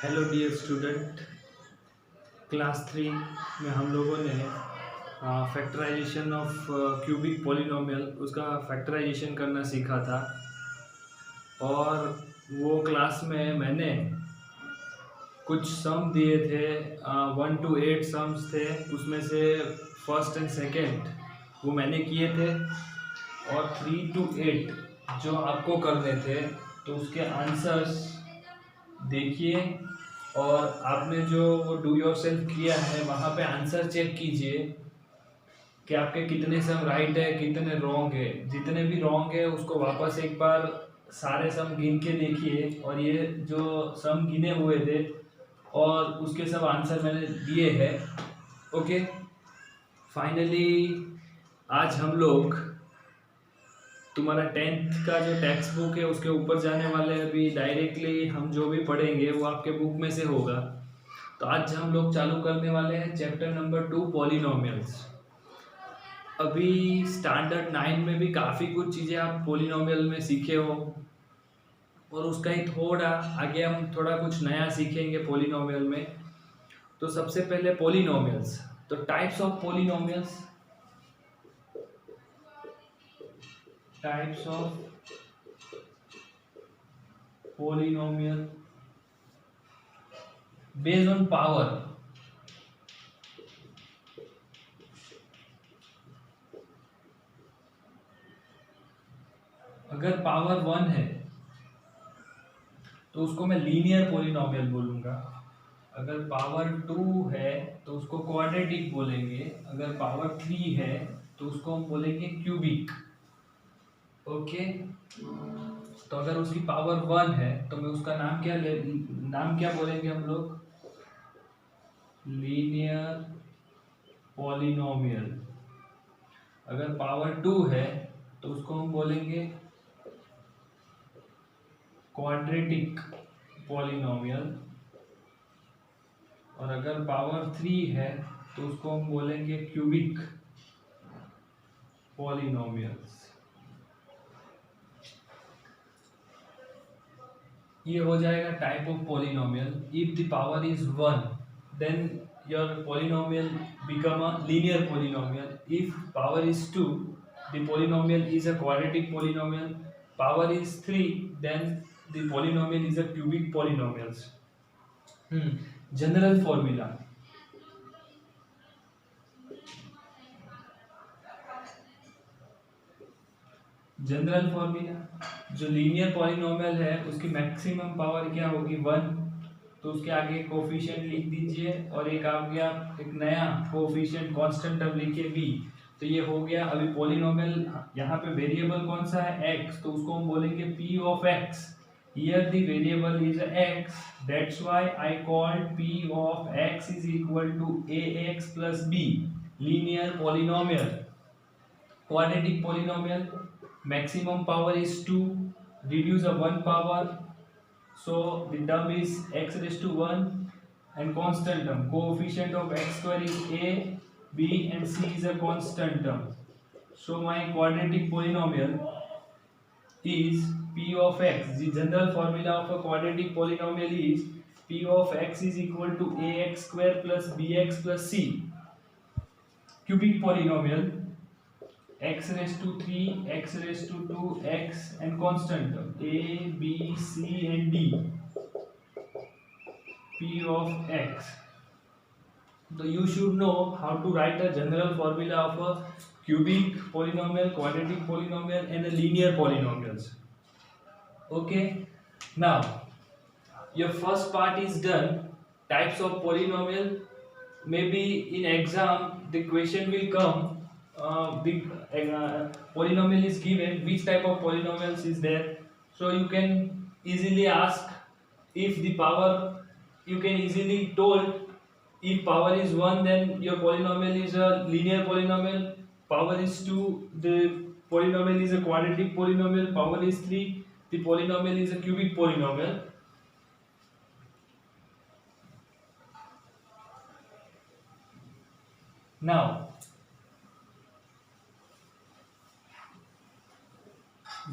Hello dear student. Class 3 में हम लोगों ने फैक्टराइजेशन ऑफ क्यूबिक पॉलिनोमियल उसका फैक्टराइजेशन करना सीखा था। और वो क्लास में मैंने कुछ सम दिए थे, 1 to 8 सम्स थे। उसमें से फर्स्ट एंड सेकंड वो मैंने किए थे, और 3 to 8 जो आपको करने थे। तो उसके आंसर्स देखिए, और आपने जो वो डू योर सेल्फ किया है वहाँ पे आंसर चेक कीजिए कि आपके कितने सम राइट है, कितने रॉन्ग है। जितने भी रॉन्ग है उसको वापस एक बार सारे सम गिन के देखिए, और ये जो सम गिने हुए थे और उसके सब आंसर मैंने दिए हैं। ओके, फाइनली आज हम लोग तुम्हारा 10th का जो टेक्स्ट बुक है उसके ऊपर जाने वाले हैं। अभी डायरेक्टली हम जो भी पढ़ेंगे वो आपके बुक में से होगा। तो आज हम लोग चालू करने वाले हैं चैप्टर नंबर 2, पॉलिनोमियल्स। अभी स्टैंडर्ड 9 में भी काफ़ी कुछ चीज़ें आप पॉलिनोमियल में सीखे हो, और उसका ही थोड़ा आगे हम थोड़ा कुछ नया सीखेंगे पॉलिनोमियल में। तो सबसे पहले पॉलिनोमियल्स, तो types of polynomials, types of polynomial based on power. अगर पावर 1 है तो उसको मैं लीनियर पॉलिनोमियल बोलूँगा। अगर पावर 2 है तो उसको क्वाड्रेटिक बोलेंगे। अगर पावर 3 है तो उसको हम बोलेंगे क्यूबिक। ओके, तो अगर उसकी पावर 1 है तो मैं उसका नाम क्या बोलेंगे हम लोग? Linear polynomial. अगर पावर 2 है तो उसको हम बोलेंगे क्वाड्रेटिक पॉलिनोमियल। और अगर पावर 3 है तो उसको हम बोलेंगे क्यूबिक पॉलिनोमियल्स। ये हो जाएगा type of polynomial. If the power is 1 then your polynomial become a linear polynomial. If power is 2 the polynomial is a quadratic polynomial. Power is 3 then the polynomial is a cubic polynomials. General formula, general formula जो linear polynomial है उसकी maximum power क्या होगी? 1। तो उसके आगे coefficient लिख दीजिए, और एक आ गया एक नया कोफिशिएंट कांस्टेंट टर्म लिखिए v। तो ये हो गया। अभी पॉलिनोमियल यहाँ पे वेरिएबल कौन सा है? x, तो उसको हम बोलेंगे p of x। Here the variable is x, that's why I called p of x is equal to ax plus b। Linear polynomial, quadratic polynomial, maximum power is 2, reduce a 1 power, so the term is x raised to 1, and constant term, coefficient of x square is a, b and c is a constant term. So my quadratic polynomial is p of x. The general formula of a quadratic polynomial is p of x is equal to ax square plus bx plus c. Cubic polynomial, x raised to 3, x raised to 2, x and constant term a, b, c and d, p of x. So you should know how to write a general formula of a cubic polynomial, quadratic polynomial and a linear polynomials. Okay, now your first part is done. Types of polynomial. Maybe in exam the question will come, big polynomial is given, which type of polynomials is there. So you can easily ask, if the power, you can easily told, if power is 1 then your polynomial is a linear polynomial. Power is 2, the polynomial is a quadratic polynomial. Power is 3, the polynomial is a cubic polynomial. Now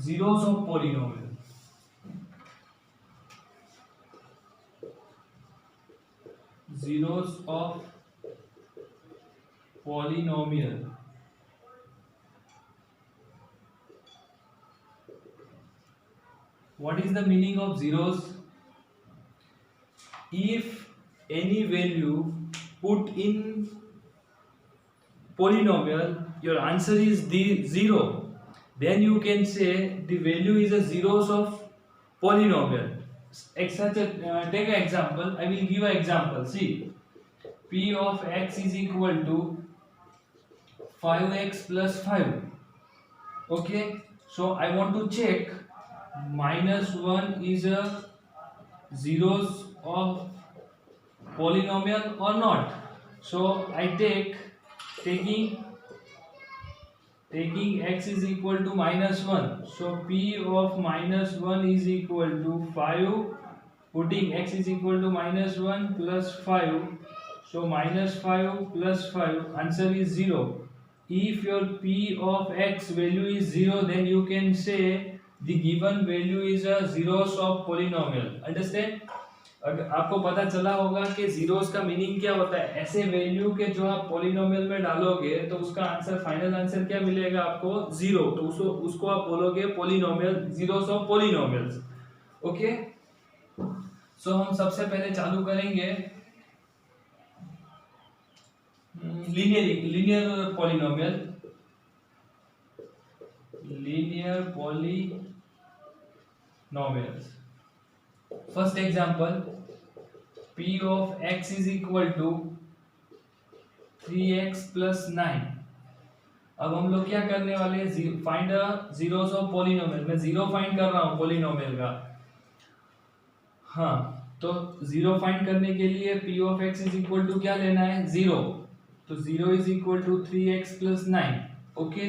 zeros of polynomial. zeros of polynomial. What is the meaning of zeros? If any value put in polynomial, your answer is the zero, then you can say the value is a zeros of polynomial. Take an example. I will give an example. See, p of x is equal to 5x plus 5. Okay, so I want to check -1 is a zeros of polynomial or not. So I taking x is equal to -1. So p of -1 is equal to 5. Putting x is equal to -1 plus 5. So -5 plus 5, answer is 0. If your p of x value is 0, then you can say the given value is a zeros of polynomial. Understand? अगर आपको पता चला होगा कि zeros का meaning क्या होता है, ऐसे वैल्यू के जो आप पॉलिनोमियल में डालोगे तो उसका आंसर, फाइनल आंसर क्या मिलेगा आपको? जीरो। तो उसको आप बोलोगे polynomial, zeros of polynomials. Okay, so हम सबसे पहले चालू करेंगे linear polynomial. Linear polynomials. First example, p of x is equal to 3x plus 9। अब हम लोग क्या करने वाले हैं? Find the zeros of polynomial. मैं जीरो फाइंड कर रहा हूं पॉलिनोमियल का। हाँ, तो जीरो फाइंड करने के लिए p of x is equal to क्या लेना है? जीरो। तो zero is equal to 3x plus 9। Okay,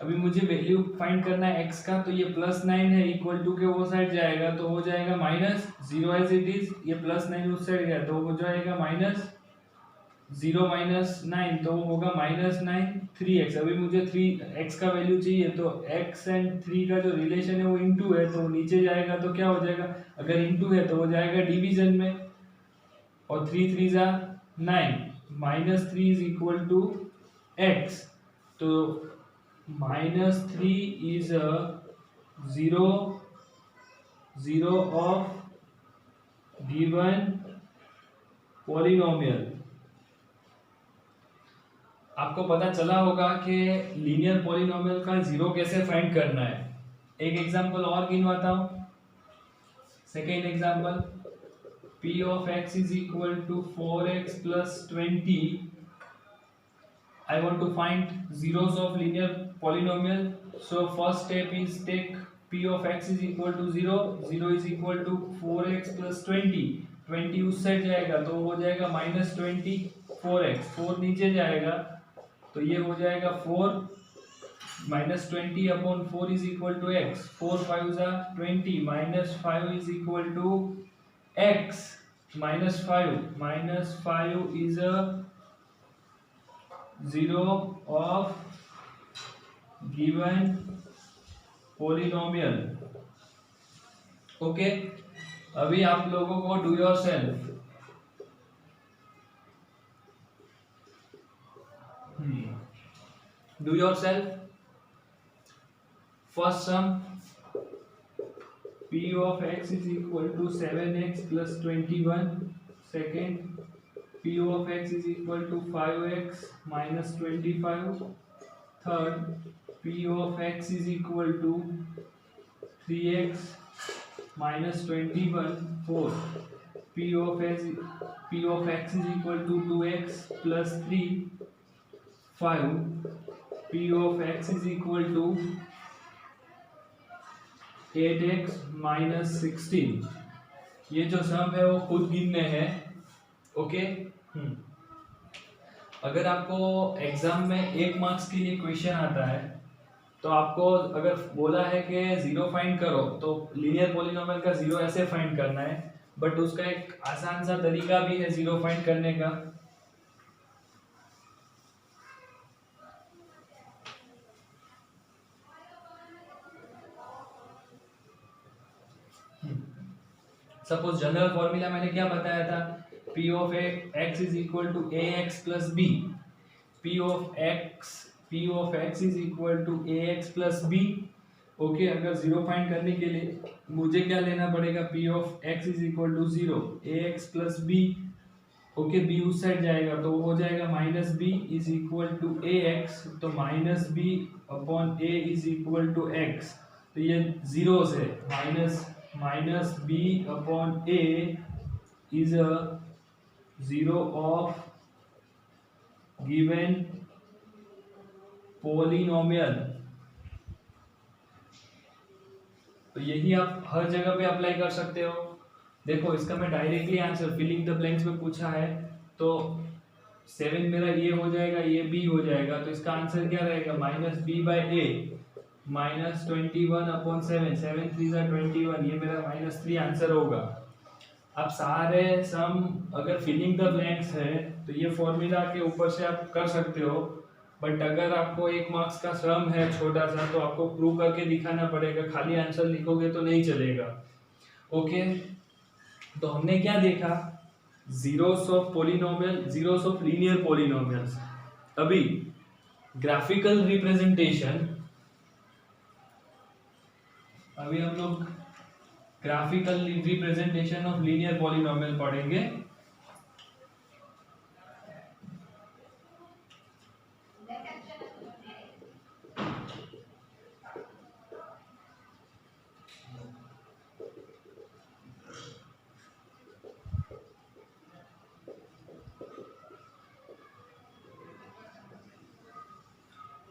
अभी मुझे वैल्यू फाइंड करना है x का, तो ये प्लस 9 है, इक्वल टू के वो साइड जाएगा तो हो जाएगा minus zero as it is. ये प्लस 9 उस साइड गया तो हो जाएगा माइनस जीरो माइनस 9, तो होगा -9 3x। अभी मुझे 3x का वैल्यू चाहिए, तो x एंड 3 का जो रिलेशन है वो इनटू है, तो नीचे जाएगा तो क्या हो जाएगा? अगर इनटू है तो हो जाएगा डिवीजन में, और 3 3 जा 9, -3 इज इक्वल टू x। तो -3 is a zero of given polynomial। आपको पता चला होगा कि लीनियर पॉलिनोमियल का जीरो कैसे फाइंड करना है। एक एग्जांपल और गिनवाता हूं। Second example, p of x is equal to 4x plus 20। I want to find zeros of linear polynomial. So first step is take p of x is equal to 0, 0 is equal to 4x plus 20, 20 उस side जाएगा तो हो जाएगा -20 4x, 4 नीचे जाएगा तो ये हो जाएगा 4 -20 upon 4 is equal to x, 4 5 जा 20, -5 is equal to x, -5 is a zero of given polynomial। Okay, अभी आप लोगों को do yourself. Do yourself. First sum, p of x is equal to 7x plus 21। Second, p of x is equal to 5x minus 25। Third, p of x is equal to 3x minus 21। Fourth, p of x is equal to 2x plus 3। 5, p of x is equal to 8x minus 16। ये जो सम है वो खुद गिनने हैं। Okay, अगर आपको exam में 1 मार्क्स के लिए क्वेश्चन आता है तो आपको अगर बोला है कि जीरो फाइंड करो तो लीनियर पॉलिनोमियल का जीरो ऐसे फाइंड करना है, बट उसका एक आसान सा तरीका भी है जीरो फाइंड करने का। सपोज जनरल फॉर्मूला मैंने क्या बताया था? P of x is equal to ax plus b. P of x is equal to ax plus b. Okay, अगर जीरो फाइंड करने के लिए मुझे क्या लेना पड़ेगा? P of x is equal to 0 ax plus b. Okay, b उस side जाएगा तो हो जाएगा minus B is equal to A X, तो minus B upon A is equal to X. तो ये जीरो से minus B upon A is a zero of given polynomial. तो यही आप हर जगह पे अप्लाई कर सकते हो. देखो, इसका मैं directly answer filling the blanks में पूछा है, तो 7 मेरा ये हो जाएगा, ये बी हो जाएगा, तो इसका आंसर क्या रहेगा? Minus B by A minus 21 upon 7, 7 3 ज़ा 21, ये मेरा -3 आंसर होगा. अब सारे सम अगर फिलिंग द ब्लैंक्स है तो ये फॉर्मूला के ऊपर से आप कर सकते हो, बट अगर आपको 1 मार्क्स का सम है छोटा सा तो आपको प्रूव करके दिखाना पड़ेगा. खाली आंसर लिखोगे तो नहीं चलेगा. ओके, तो हमने क्या देखा? Zeros of polynomial, zeros of linear polynomials. अभी ग्राफिकल रिप्रेजेंटेशन, अभी हम लोग graphical representation of linear polynomial पढ़ेंगे.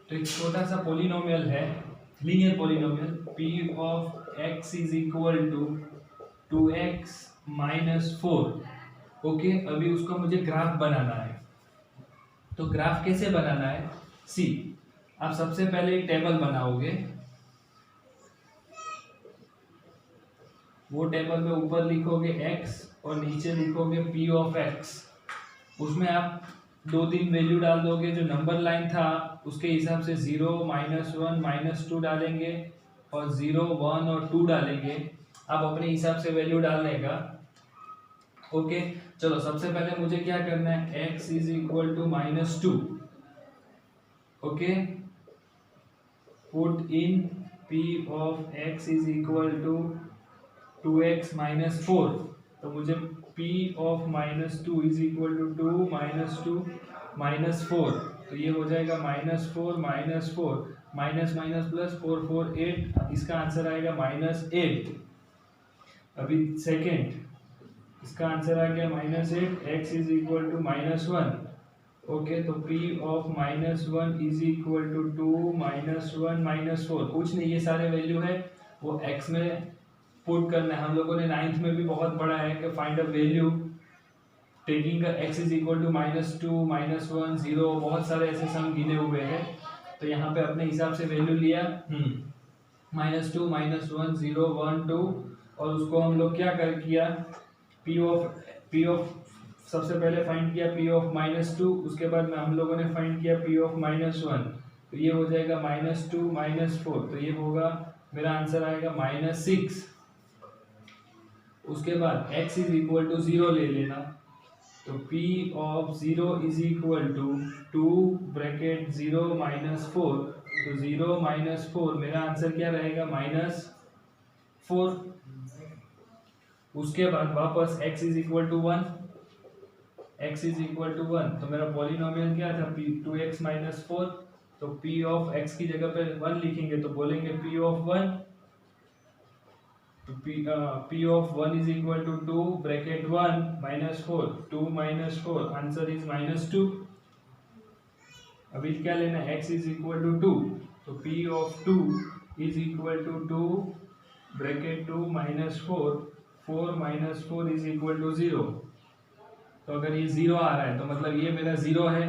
तो एक छोटा सा पॉलिनोमियल है, linear polynomial, p of x is equal to 2x minus 4. Okay, अभी उसको मुझे ग्राफ बनाना है. तो ग्राफ कैसे बनाना है? सी, आप सबसे पहले एक टेबल बनाओगे. वो टेबल में ऊपर लिखोगे x और नीचे लिखोगे p ऑफ x. उसमें आप 2-3 वैल्यू डाल दोगे. जो नंबर लाइन था उसके हिसाब से 0, -1, -2 डालेंगे और 0, 1 और 2 डालेंगे. आप अपने हिसाब से वैल्यू डालने का. ओके, चलो सबसे पहले मुझे क्या करना है? x is equal to -2. Okay, put in p of x is equal to 2x minus 4. तो मुझे p of -2 is equal to 2 -2 -4. तो ये हो जाएगा -4 -4 माइनस माइनस प्लस 4 4 8. इसका आंसर आएगा -8. अभी सेकेंड, इसका आंसर आ गया -8. x is equal to -1. Okay, तो p of -1 is equal to 2 -1 -4. कुछ नहीं, ये सारे वैल्यू है वो x में पुट करना है. हम लोगों ने 9th में भी बहुत पढ़ा है कि find a value taking x is equal to -2 -1 0. बहुत सारे ऐसे सम गिने हुए हैं. तो यहाँ पे अपने हिसाब से वैल्यू लिया, -2 -1 0 1 2, और उसको हम लोग क्या कर किया? p ऑफ सबसे पहले फाइंड किया p ऑफ -2. उसके बाद में हम लोगों ने फाइंड किया p ऑफ -1. तो ये हो जाएगा -2 -4. तो ये होगा, मेरा आंसर आएगा -6. उसके बाद x इज इक्वल टू 0 ले लेना. तो p of 0 is equal to 2 bracket 0 -4. तो 0 -4, मेरा आंसर क्या रहेगा? -4. उसके बाद वापस x is equal to 1. x is equal to 1, तो मेरा पॉलिनोमियल क्या था? 2x minus 4. तो p ऑफ x की जगह पे 1 लिखेंगे तो बोलेंगे p ऑफ 1. तो p of 1 is equal to 2 bracket 1 -4 2 -4, answer is -2. अभी क्या लेना है? x is equal to 2. तो p of 2 is equal to 2 bracket 2 -4 4 -4 is equal to 0. तो अगर ये 0 आ रहा है तो मतलब ये मेरा 0 है.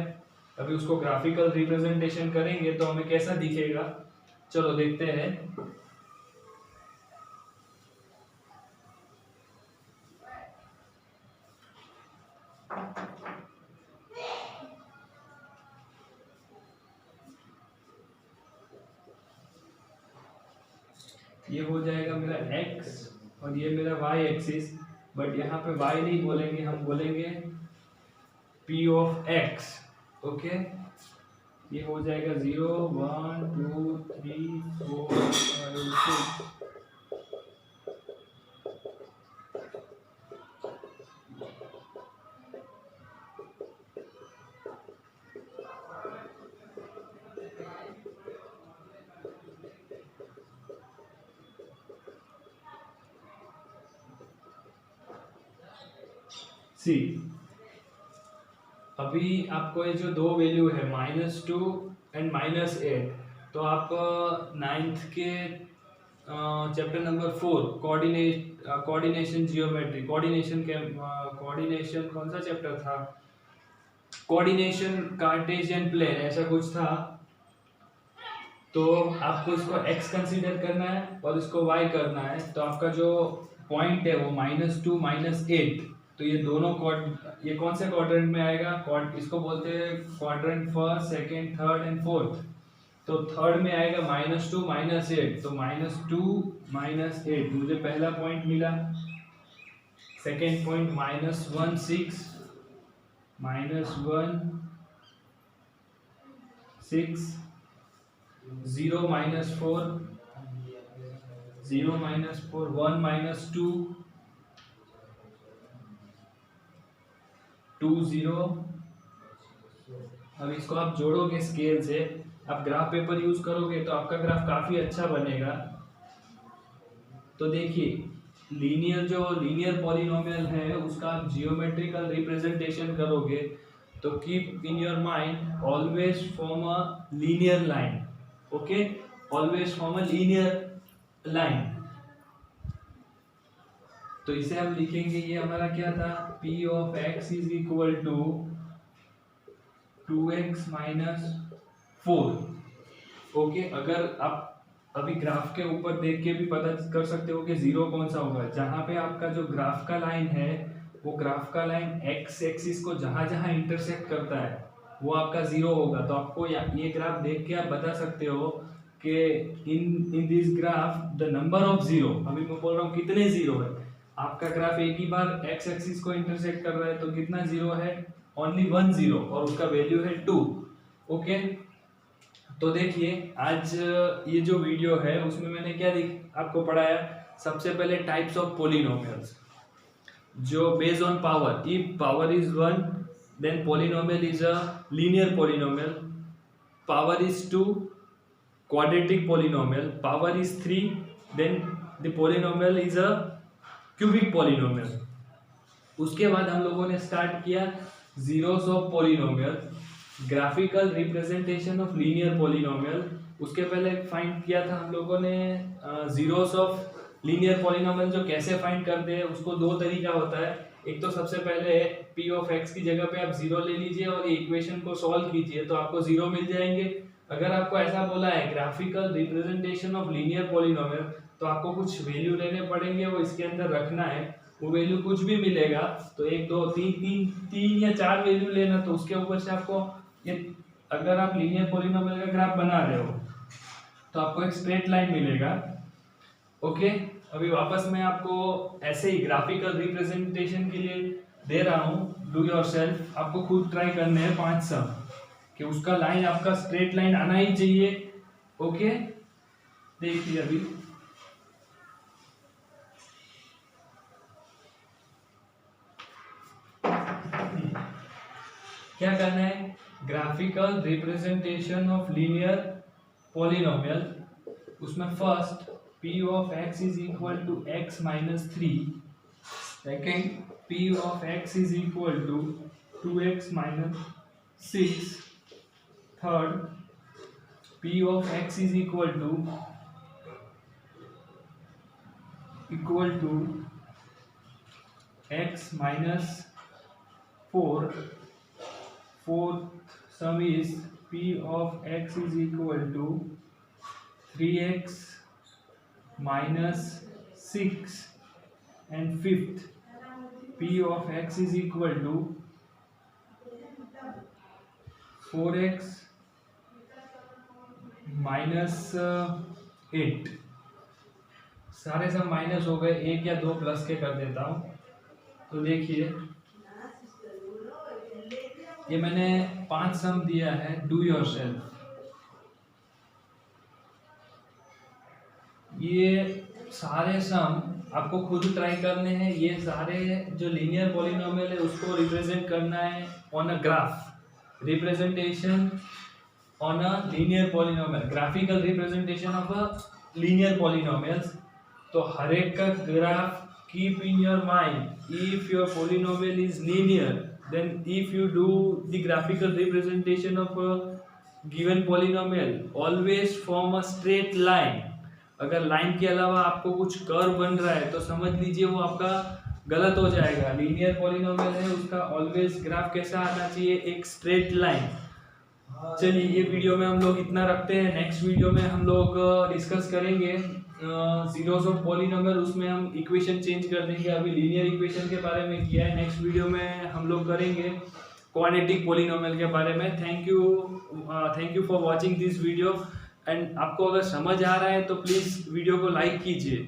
अभी उसको ग्राफिकल रिप्रेजेंटेशन करेंगे तो हमें कैसा दिखेगा? चलो देखते हैं. ये हो जाएगा मेरा x और ये मेरा y एक्सिस. बट यहाँ पे y नहीं बोलेंगे, हम बोलेंगे p ऑफ x। ओके, ये हो जाएगा 0 1 2 3 4 5 6। सी अभी आपको ये जो दो वैल्यू है -2 एंड -8, तो आप नाइन्थ के chapter number 4 coordination geometry, coordination कौन सा चैप्टर था, कोऑर्डिनेशन कार्टेशियन प्लेन ऐसा कुछ था। तो आपको इसको x कंसीडर करना है और इसको y करना है। तो आपका जो पॉइंट है वो -2 -8, तो ये दोनों ये कौन से क्वाड्रेंट में आएगा, इसको बोलते हैं quadrant first, second, third and fourth. तो थर्ड में आएगा -2 -8, तो -2 -8 मुझे पहला पॉइंट मिला। Second point -1 6 -1 6 0 -4 0 -4 1 -2 2 0। अब इसको आप जोड़ोगे स्केल से, आप ग्राफ पेपर यूज करोगे तो आपका ग्राफ काफी अच्छा बनेगा। तो देखिए लीनियर पॉलिनोमियल है उसका आप जियोमेट्रिकल रिप्रेजेंटेशन करोगे तो keep in your mind always form a linear line. Okay, always form a linear line. तो इसे हम लिखेंगे, ये हमारा क्या था, p of x is equal to 2x - 4। Okay, अगर आप अभी ग्राफ के ऊपर देख के भी पता कर सकते हो कि जीरो कौन सा होगा। जहां पे आपका जो ग्राफ का लाइन है वो ग्राफ का लाइन x एक्सिस को जहां जहां इंटरसेक्ट करता है वो आपका जीरो होगा। तो आपको ये ग्राफ देख के आप बता सकते हो कि in this graph the number of zero, अभी मैं बोल रहा हूँ कितने जीरो है। आपका ग्राफ एक ही बार x एक्सिस को इंटरसेक्ट कर रहा है तो कितना जीरो है, ओनली 1 जीरो, और उसका वैल्यू है 2। ओके, तो देखिए आज ये जो वीडियो है उसमें मैंने क्या आपको पढ़ाया। सबसे पहले टाइप्स ऑफ पॉलिनोमियल्स, जो based on power, if power is 1 then polynomial is a linear polynomial, power is 2 quadratic polynomial, power is 3 then the polynomial is a cubic polynomial. उसके बाद हम लोगों ने स्टार्ट किया zeros of polynomial, graphical representation of linear polynomial. उसके पहले find किया था हम लोगों ने जीरोस ऑफ लीनियर पॉलिनोमियल, जो कैसे फाइंड करते हैं उसको दो तरीका होता है। एक तो सबसे पहले p ऑफ x की जगह पे आप जीरो ले लीजिए और इक्वेशन को सॉल्व कीजिए तो आपको जीरो मिल जाएंगे। अगर आपको ऐसा बोला है graphical representation of linear polynomial तो आपको कुछ वैल्यू लेने पड़ेंगे, वो इसके अंदर रखना है। वो वैल्यू कुछ भी मिलेगा तो 1 2 3 या 4 वैल्यू लेना, तो उसके ऊपर से आपको ये, अगर आप लीनियर पॉलिनोमियल का ग्राफ बना रहे हो तो आपको एक स्ट्रेट लाइन मिलेगा। ओके, अभी वापस मैं आपको ऐसे ही ग्राफिकल रिप्रेजेंटेशन के लिए दे रहा हूँ, डू योरसेल्फ, आपको खुद ट्राई करने हैं 5 सम कि उसका लाइन आपका स्ट्रेट लाइन आना ही चाहिए। ओके, देखिए अभी क्या करना है, graphical representation of linear polynomial. उसमें first p of x is equal to x - 3, second p of x is equal to 2x - 6, third p of x is equal to x - 4, fourth sum is p of x is equal to 3x - 6, and fifth p of x is equal to 4x - 8। सारे सब minus हो गए, एक या दो plus के कर देता हूँ। तो देखिए ये मैंने 5 सम दिया है, डू योरसेल्फ। ये सारे सम आपको खुद ट्राई करने हैं। ये सारे जो लीनियर पॉलिनोमियल है उसको रिप्रेजेंट करना है on a graph, representation on a linear polynomial, graphical representation of a linear polynomials. तो हर एक का graph keep in your mind. If your polynomial is linear, then if you do the graphical representation of a given polynomial, always form a straight line। अगर line के अलावा आपको कुछ curve बन रहा है तो समझ लीजिए वो आपका गलत हो जाएगा। लीनियर पॉलिनोमियल है, उसका ऑलवेज ग्राफ कैसा आना चाहिए, एक स्ट्रेट लाइन। चलिए ये वीडियो में हम लोग इतना रखते हैं। नेक्स्ट वीडियो में हम लोग डिस्कस करेंगे जीरोस ऑफ पॉलिनोमियल, उसमें हम इक्वेशन चेंज कर देंगे। अभी लीनियर इक्वेशन के बारे में किया है, नेक्स्ट वीडियो में हम लोग करेंगे क्वाड्रेटिक पॉलिनोमियल के बारे में। Thank you for watching this video. And आपको अगर समझ आ रहा है तो प्लीज़ वीडियो को लाइक कीजिए।